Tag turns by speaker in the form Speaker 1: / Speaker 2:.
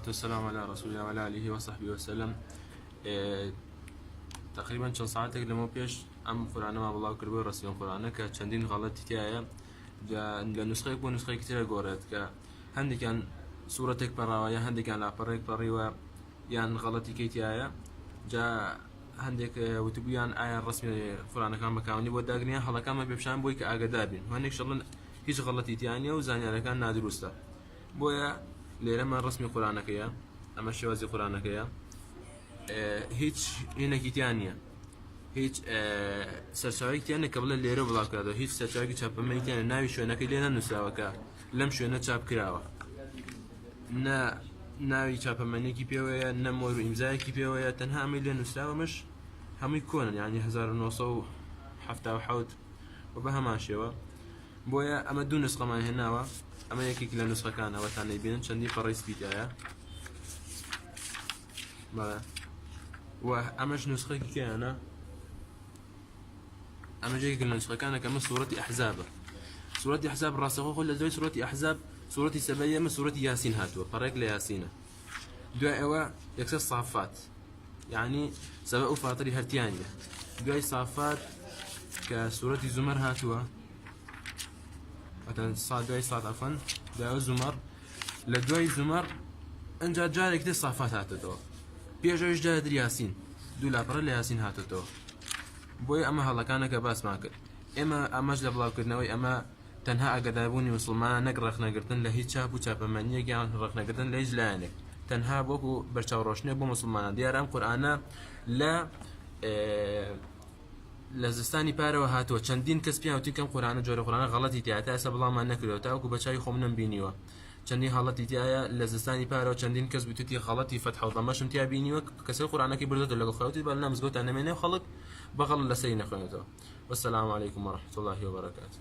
Speaker 1: والسلام على رسول الله وعلى آله وصحبه وسلم. تقريبا چند ساعتك لما بيش ام قرآن ما بالله كربي رسول القرآن كچندين غلطي تيايا لنسخه بو نسخه كتير غورت ك هندي كان صورتك براويا هندي كان لابريك بريوا يعني غلطي كيتيايا جا هنديك وتبيان آية الرسمي قرآن كان مكاني وداغنيا هلا كان ما بيبشان بويك اغدابين وهنيك شغل هيش غلطي تيانيا وزانيا كان نادروستا بويا لما رسمي قرآنك يا أما شوازي قرآنك يا هيج هنا كيتانيا هيج سرشاوي كيتانيا قبل اللي يرو بلاك هذا هيج سرشاوي كتاب ما كيتانيا ناوي شو أنا كلينا نساوكا لم شو أنا شاب كراوة نا ناوي شاب مني كي بيويا نمور إمزاي كي بيويا تنها عمليا نساوة مش هم يكون يعني 1977 وبها ماشيوا بويا أما دون نسخة ما هنا أما يكيك لنسخة كان وثاني بين شندي فريس بيتايا ما وأمش نسخة كان أما جيك لنسخة كان كما سورة أحزاب الراسخة كل زوج سورة أحزاب سورة سبعية من سورة ياسين هاتوا فريق لياسين دعاء أوا يكسر الصافات يعني سبع فاطري هرتيانية دعاء صافات كسورة زمر هاتوا مثلا دعاء صاد عفوا دعاء زمر لدعاء زمر انجا جارك دي صافات هاتوا بيجوش جارد ياسين دولا برا لياسين هاتوا بوي اما هلا كان كباس ماكل اما اماج بلاو كدنوي اما تنها اقدابوني مسلمان نقرخ نقرتن لهي تشابو تشابا مني كان رخ نقرتن ليج لانك تنها بوكو برشاو روشني بو مسلمان ديار ام قرآن لا لزستانی پارەوە هاتووە چەندین کەس پیاوتی کەم قورآنە جۆرە قورآنە غەڵەتی تایە ئێستا بڵاومان نەکردەوە تاوەکو بەچاوی خۆم نەمبینیوە چەندین هەڵەتی تایە لە زستانی پارەوە چەندین کەس بتوتی غەڵەتی فەتح و ضەمەشم تیا بینیوە کەسەی قورآنەکەی بردوتە لەگەڵ خەڵەتی بەڵام مزگەوتان نەمێنێ و خەڵک بەغەڵ لەسەری نەخوێنێتەوە. والسلام عليكم ورحمة الله وبركاته.